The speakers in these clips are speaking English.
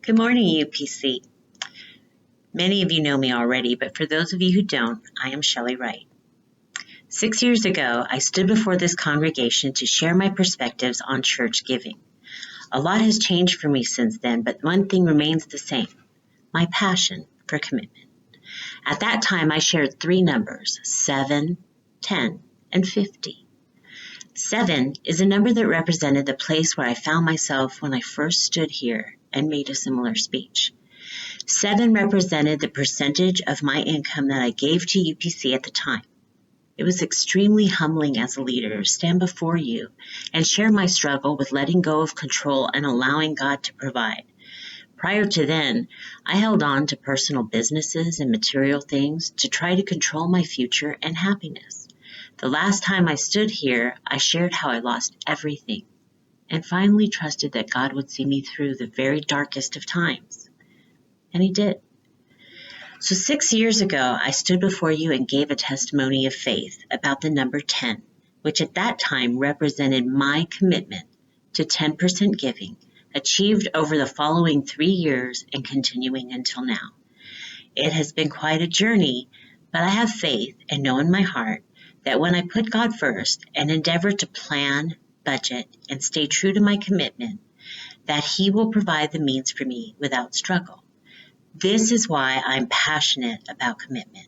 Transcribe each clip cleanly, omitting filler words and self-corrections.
Good morning, UPC. Many of you know me already, but for those of you who don't, I am Chelle Wright. 6 years ago, I stood before this congregation to share my perspectives on church giving. A lot has changed for me since then, but one thing remains the same: my passion for commitment. At that time, I shared 3 numbers: 7, 10, and 50. 7 is a number that represented the place where I found myself when I first stood here and made a similar speech. 7 represented the percentage of my income that I gave to UPC at the time. It was extremely humbling as a leader to stand before you and share my struggle with letting go of control and allowing God to provide. Prior to then, I held on to personal businesses and material things to try to control my future and happiness. The last time I stood here, I shared how I lost everything and finally trusted that God would see me through the very darkest of times. And He did. So 6 years ago, I stood before you and gave a testimony of faith about the number 10, which at that time represented my commitment to 10% giving, achieved over the following 3 years and continuing until now. It has been quite a journey, but I have faith and know in my heart that when I put God first and endeavor to plan, budget, and stay true to my commitment, that He will provide the means for me without struggle. This is why I'm passionate about commitment.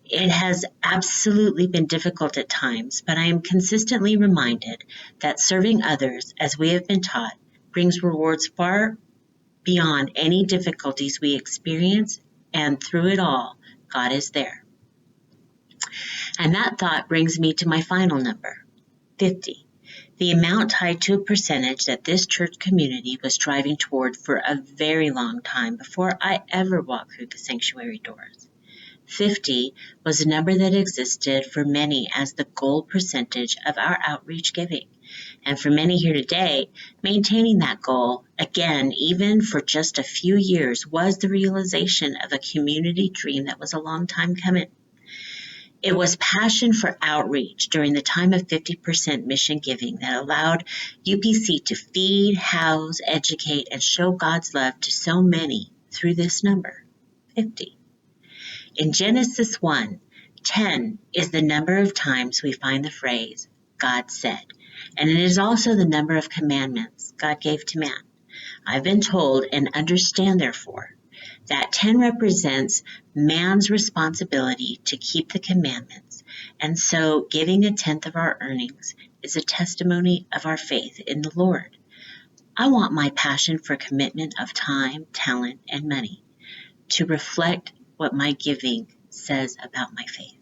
It has absolutely been difficult at times, but I am consistently reminded that serving others, as we have been taught, brings rewards far beyond any difficulties we experience, and through it all, God is there. And that thought brings me to my final number, 50. The amount tied to a percentage that this church community was striving toward for a very long time before I ever walked through the sanctuary doors. 50 was a number that existed for many as the goal percentage of our outreach giving. And for many here today, maintaining that goal, again, even for just a few years, was the realization of a community dream that was a long time coming. It was passion for outreach during the time of 50% mission giving that allowed UPC to feed, house, educate, and show God's love to so many through this number, 50. In Genesis 1, 10 is the number of times we find the phrase, God said, and it is also the number of commandments God gave to man. I've been told and understand, therefore, that 10 represents man's responsibility to keep the commandments, and so giving 1/10 of our earnings is a testimony of our faith in the Lord. I want my passion for commitment of time, talent, and money to reflect what my giving says about my faith.